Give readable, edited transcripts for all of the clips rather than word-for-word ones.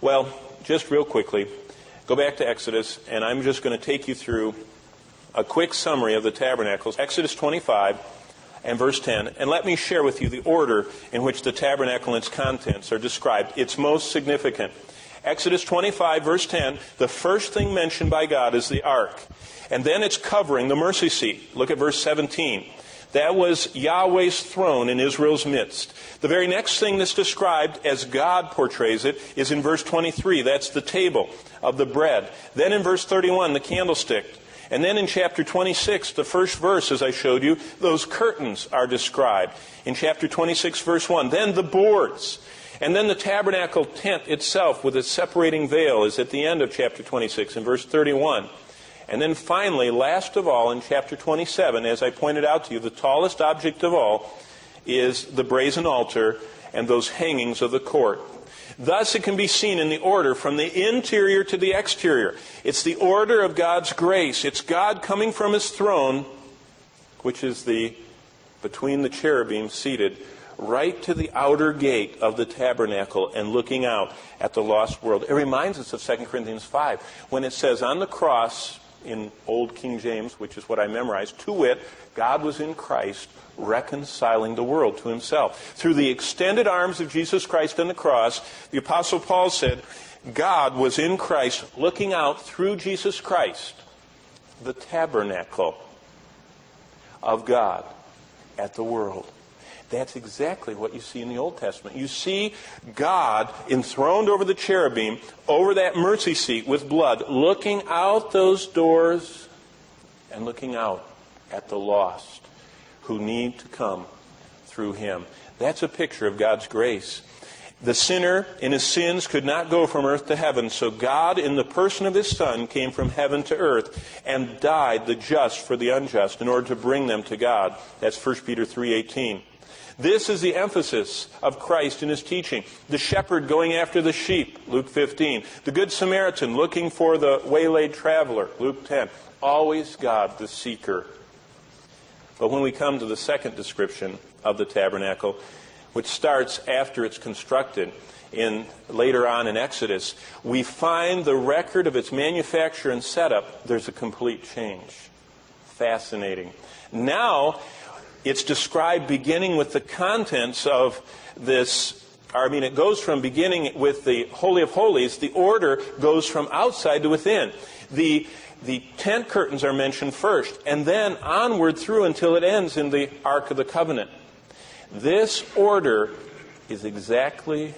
Well, just real quickly, go back to Exodus, and I'm just going to take you through a quick summary of the tabernacles. Exodus 25 and verse 10. And let me share with you the order in which the tabernacle and its contents are described. It's most significant. Exodus 25, verse 10, the first thing mentioned by God is the ark. And then it's covering the mercy seat. Look at verse 17. That was Yahweh's throne in Israel's midst. The very next thing that's described as God portrays it is in verse 23. That's the table of the bread. Then in verse 31, the candlestick. And then in chapter 26, the first verse, as I showed you, those curtains are described. In chapter 26, verse 1, then the boards. And then the tabernacle tent itself with its separating veil is at the end of chapter 26 in verse 31. And then finally, last of all, in chapter 27, as I pointed out to you, the tallest object of all is the brazen altar and those hangings of the court. Thus, it can be seen in the order from the interior to the exterior. It's the order of God's grace. It's God coming from His throne, which is between the cherubim seated, right to the outer gate of the tabernacle and looking out at the lost world. It reminds us of 2 Corinthians 5, when it says on the cross, in Old King James, which is what I memorized, to wit, God was in Christ reconciling the world to Himself. Through the extended arms of Jesus Christ on the cross, the Apostle Paul said, God was in Christ looking out through Jesus Christ, the tabernacle of God at the world. That's exactly what you see in the Old Testament. You see God enthroned over the cherubim, over that mercy seat with blood, looking out those doors and looking out at the lost who need to come through Him. That's a picture of God's grace. The sinner in his sins could not go from earth to heaven, so God, in the person of His Son, came from heaven to earth and died the just for the unjust in order to bring them to God. That's 1 Peter 3:18. This is the emphasis of Christ in His teaching. The shepherd going after the sheep, Luke 15. The good Samaritan looking for the waylaid traveler, Luke 10. Always God the seeker. But when we come to the second description of the tabernacle, which starts after it's constructed later on in Exodus, we find the record of its manufacture and setup. There's a complete change. Fascinating. Now, it's described beginning with the contents of this. It goes from beginning with the Holy of Holies. The order goes from outside to within. The tent curtains are mentioned first, and then onward through until it ends in the Ark of the Covenant. This order is exactly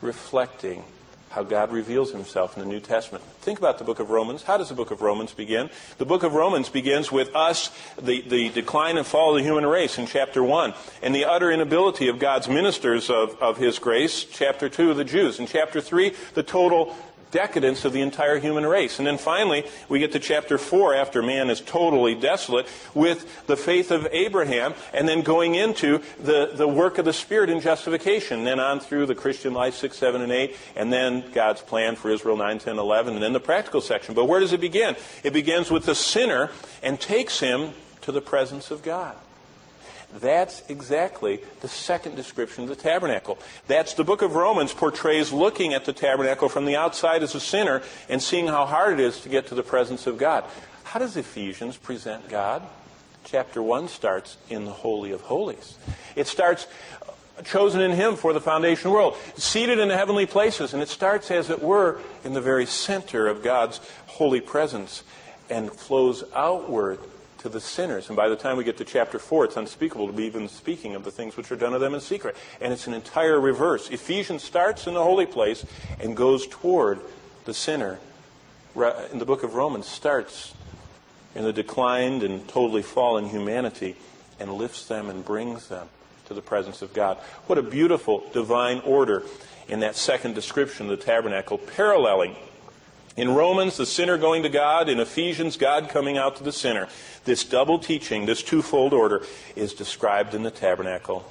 reflecting how God reveals Himself in the New Testament. Think about the book of Romans. How does the book of Romans begin? The book of Romans begins with us, the decline and fall of the human race in chapter 1, and the utter inability of God's ministers of His grace, chapter 2, the Jews. In chapter 3, the total decadence of the entire human race. And then finally, we get to chapter 4, after man is totally desolate, with the faith of Abraham, and then going into the work of the Spirit in justification, and then on through the Christian life, 6, 7, and 8, and then God's plan for Israel, 9, 10, 11, and then the practical section. But where does it begin? It begins with the sinner and takes him to the presence of God. That's exactly the second description of the tabernacle. That's the book of Romans portrays looking at the tabernacle from the outside as a sinner and seeing how hard it is to get to the presence of God. How does Ephesians present God? Chapter 1 starts in the Holy of Holies. It starts chosen in Him for the foundation of the world, seated in the heavenly places, and it starts, as it were, in the very center of God's holy presence and flows outward to the sinners. And by the time we get to chapter 4, it's unspeakable to be even speaking of the things which are done of them in secret. And it's an entire reverse. Ephesians starts in the holy place and goes toward the sinner. In the book of Romans starts in the declined and totally fallen humanity and lifts them and brings them to the presence of God. What a beautiful divine order in that second description of the tabernacle, paralleling in Romans, the sinner going to God. In Ephesians, God coming out to the sinner. This double teaching, this twofold order, is described in the tabernacle